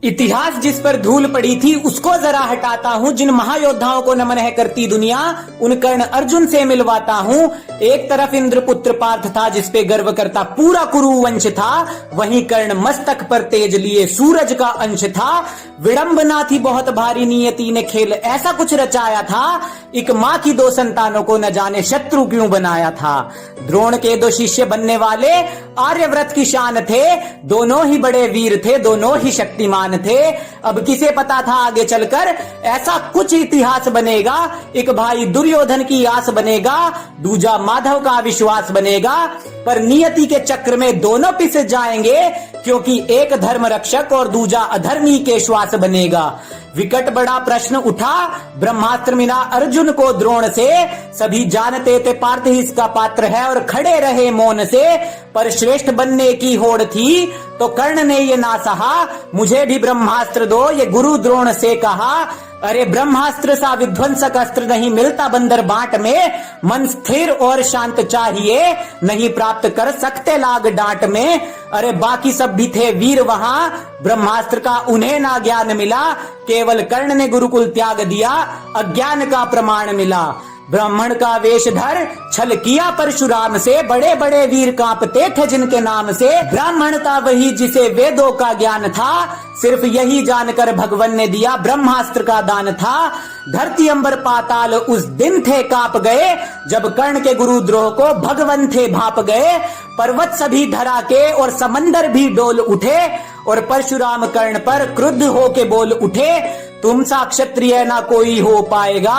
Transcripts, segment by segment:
इतिहास जिस पर धूल पड़ी थी उसको जरा हटाता हूँ। जिन महायोद्धाओं को नमन है करती दुनिया, उन कर्ण अर्जुन से मिलवाता हूँ। एक तरफ इंद्रपुत्र पार्थ था जिसपे गर्व करता पूरा कुरु वंश था, वहीं कर्ण मस्तक पर तेज लिए सूरज का अंश था। विडंबना थी बहुत भारी, नियति ने खेल ऐसा कुछ रचाया था। एक माँ की दो संतानों को न जाने शत्रु क्यों बनाया था। द्रोण के दो शिष्य बनने वाले आर्यव्रत की शान थे, दोनों ही बड़े वीर थे, दोनों ही शक्तिमान थे। अब किसे पता था आगे चलकर ऐसा कुछ इतिहास बनेगा। एक भाई दुर्योधन की आस बनेगा, दूजा माधव का विश्वास बनेगा। पर नियति के चक्र में दोनों पिस जाएंगे, क्योंकि एक धर्म रक्षक और दूजा अधर्मी के श्वास बनेगा। विकट बड़ा प्रश्न उठा ब्रह्मास्त्र मिला अर्जुन को द्रोण से। सभी जानते थे पार्थ ही इसका पात्र है और खड़े रहे मौन से। पर श्रेष्ठ बनने की होड़ थी तो कर्ण ने ये ना सहा, मुझे भी ब्रह्मास्त्र दो ये गुरु द्रोण से कहा। अरे ब्रह्मास्त्र सा विध्वंसक अस्त्र नहीं मिलता बंदर बाट में। मन स्थिर और शांत चाहिए, नहीं प्राप्त कर सकते लाग डांट में। अरे बाकी सब भी थे वीर वहां, ब्रह्मास्त्र का उन्हें ना ज्ञान मिला। केवल कर्ण ने गुरुकुल त्याग दिया, अज्ञान का प्रमाण मिला। ब्राह्मण का वेश धर छल किया परशुराम से, बड़े बड़े वीर कांपते थे जिनके नाम से। ब्राह्मण था वही जिसे वेदों का ज्ञान था, सिर्फ यही जानकर भगवान ने दिया ब्रह्मास्त्र का दान था। धरती अंबर पाताल उस दिन थे कांप गए, जब कर्ण के गुरुद्रोह को भगवान थे भाप गए। पर्वत सभी धरा के और समंदर भी डोल उठे, और परशुराम कर्ण पर क्रुद्ध होके बोल उठे। तुम सा क्षत्रिय ना कोई हो पाएगा,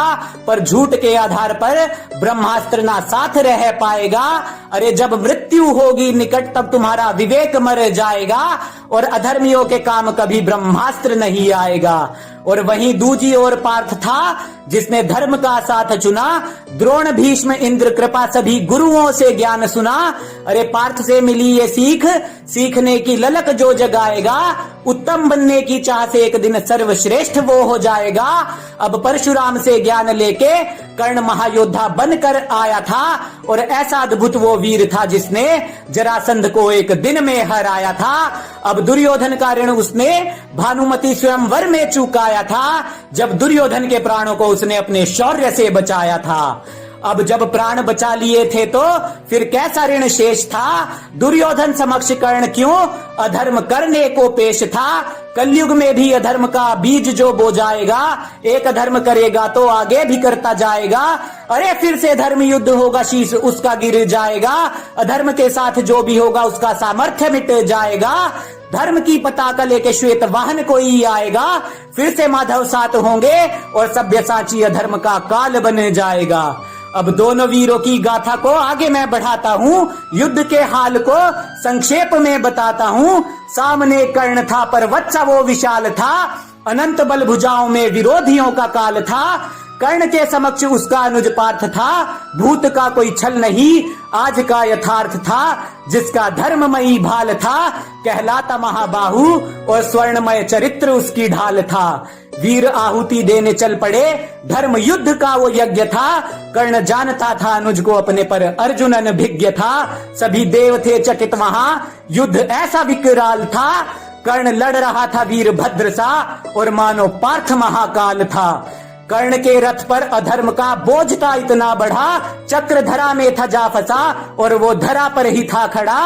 पर झूठ के आधार पर ब्रह्मास्त्र ना साथ रह पाएगा। अरे जब मृत्यु होगी निकट तब तुम्हारा विवेक मर जाएगा, और अधर्मियों के काम कभी ब्रह्मास्त्र नहीं आएगा। और वहीं दूजी ओर पार्थ था जिसने धर्म का साथ चुना। द्रोण भीष्म इंद्र कृपा सभी गुरुओं से ज्ञान सुना। अरे पार्थ से मिली ये सीख, सीखने की ललक जो जगाएगा। उत्तम बनने की चाह से एक दिन सर्वश्रेष्ठ वो हो जाएगा। अब परशुराम से ज्ञान लेके कर्ण महायोद्धा बनकर आया था, और ऐसा अद्भुत वो वीर था जिसने जरासंध को एक दिन में हराया था। अब दुर्योधन का ऋण उसने भानुमति स्वयंवर में चुकाया था, जब दुर्योधन के प्राणों को उसने अपने शौर्य से बचाया था। अब जब प्राण बचा लिए थे तो फिर कैसा ऋण शेष था। दुर्योधन समक्ष कर्ण क्यों अधर्म करने को पेश था। कलयुग में भी अधर्म का बीज जो बो जाएगा, एक अधर्म करेगा तो आगे भी करता जाएगा। अरे फिर से धर्म युद्ध होगा, शीश उसका गिर जाएगा। अधर्म के साथ जो भी होगा उसका सामर्थ्य मिट जाएगा। धर्म की पताका लेके श्वेत वाहन कोई आएगा, फिर से माधव साथ होंगे और सभ्यसाची अधर्म का काल बन जाएगा। अब दोनों वीरों की गाथा को आगे मैं बढ़ाता हूँ, युद्ध के हाल को संक्षेप में बताता हूँ। सामने कर्ण था पर वत्सा वो विशाल था, अनंत बल भुजाओं में विरोधियों का काल था। कर्ण के समक्ष उसका अनुज पार्थ था, भूत का कोई छल नहीं आज का यथार्थ था। जिसका धर्ममयी भाल था, कहलाता महाबाहु, और स्वर्णमय चरित्र उसकी ढाल था। वीर आहुति देने चल पड़े, धर्म युद्ध का वो यज्ञ था। कर्ण जानता था अनुज को अपने पर अर्जुन अनभिज्ञ था। सभी देव थे चकित वहां, युद्ध ऐसा विकराल था। कर्ण लड़ रहा था वीर भद्र सा, और मानो पार्थ महाकाल था। कर्ण के रथ पर अधर्म का बोझ था इतना बढ़ा, चक्र धरा में था जा फंसा, और वो धरा पर ही था खड़ा।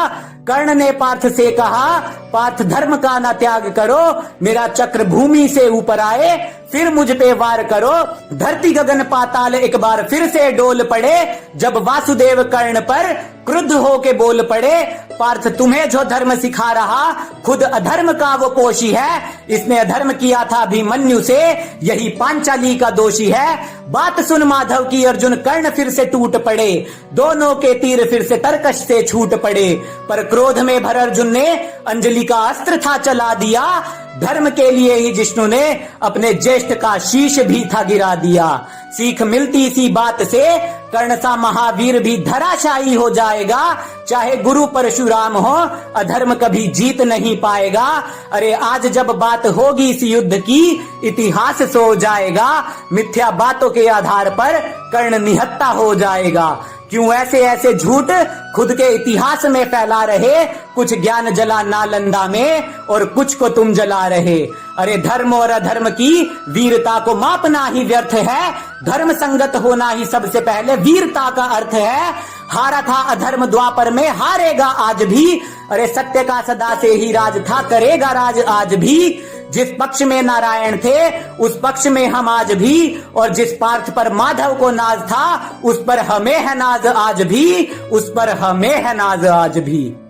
कर्ण ने पार्थ से कहा, पार्थ धर्म का ना त्याग करो, मेरा चक्र भूमि से ऊपर आए फिर मुझ पे वार करो। धरती गगन पाताल एक बार फिर से डोल पड़े, जब वासुदेव कर्ण पर क्रुद्ध होके बोल पड़े। पार्थ तुम्हें जो धर्म सिखा रहा, खुद अधर्म का वो पोषी है। इसने अधर्म किया था अभिमन्यु से, यही पांचाली का दोषी है। बात सुन माधव की अर्जुन कर्ण फिर से टूट पड़े, दोनों के तीर फिर से तरकश से छूट पड़े। पर क्रोध में भर अर्जुन ने अंजलि का अस्त्र था चला दिया। धर्म के लिए ही जिष्णु ने अपने ज्येष्ठ का शीश भी था गिरा दिया। सीख मिलती इसी बात से, कर्ण सा महावीर भी धराशायी हो जाएगा। चाहे गुरु परशुराम हो, अधर्म कभी जीत नहीं पाएगा। अरे आज जब बात होगी इस युद्ध की, इतिहास सो जाएगा। मिथ्या बातों के आधार पर कर्ण निहत्ता हो जाएगा। क्यों ऐसे ऐसे झूठ खुद के इतिहास में फैला रहे, कुछ ज्ञान जला नालंदा में और कुछ को तुम जला रहे। अरे धर्म और अधर्म की वीरता को मापना ही व्यर्थ है, धर्म संगत होना ही सबसे पहले वीरता का अर्थ है। हारा था अधर्म द्वापर में, हारेगा आज भी। अरे सत्य का सदा से ही राज था, करेगा राज आज भी। जिस पक्ष में नारायण थे उस पक्ष में हम आज भी, और जिस पार्थ पर माधव को नाज था उस पर हमें है नाज आज भी, उस पर हमें है नाज आज भी।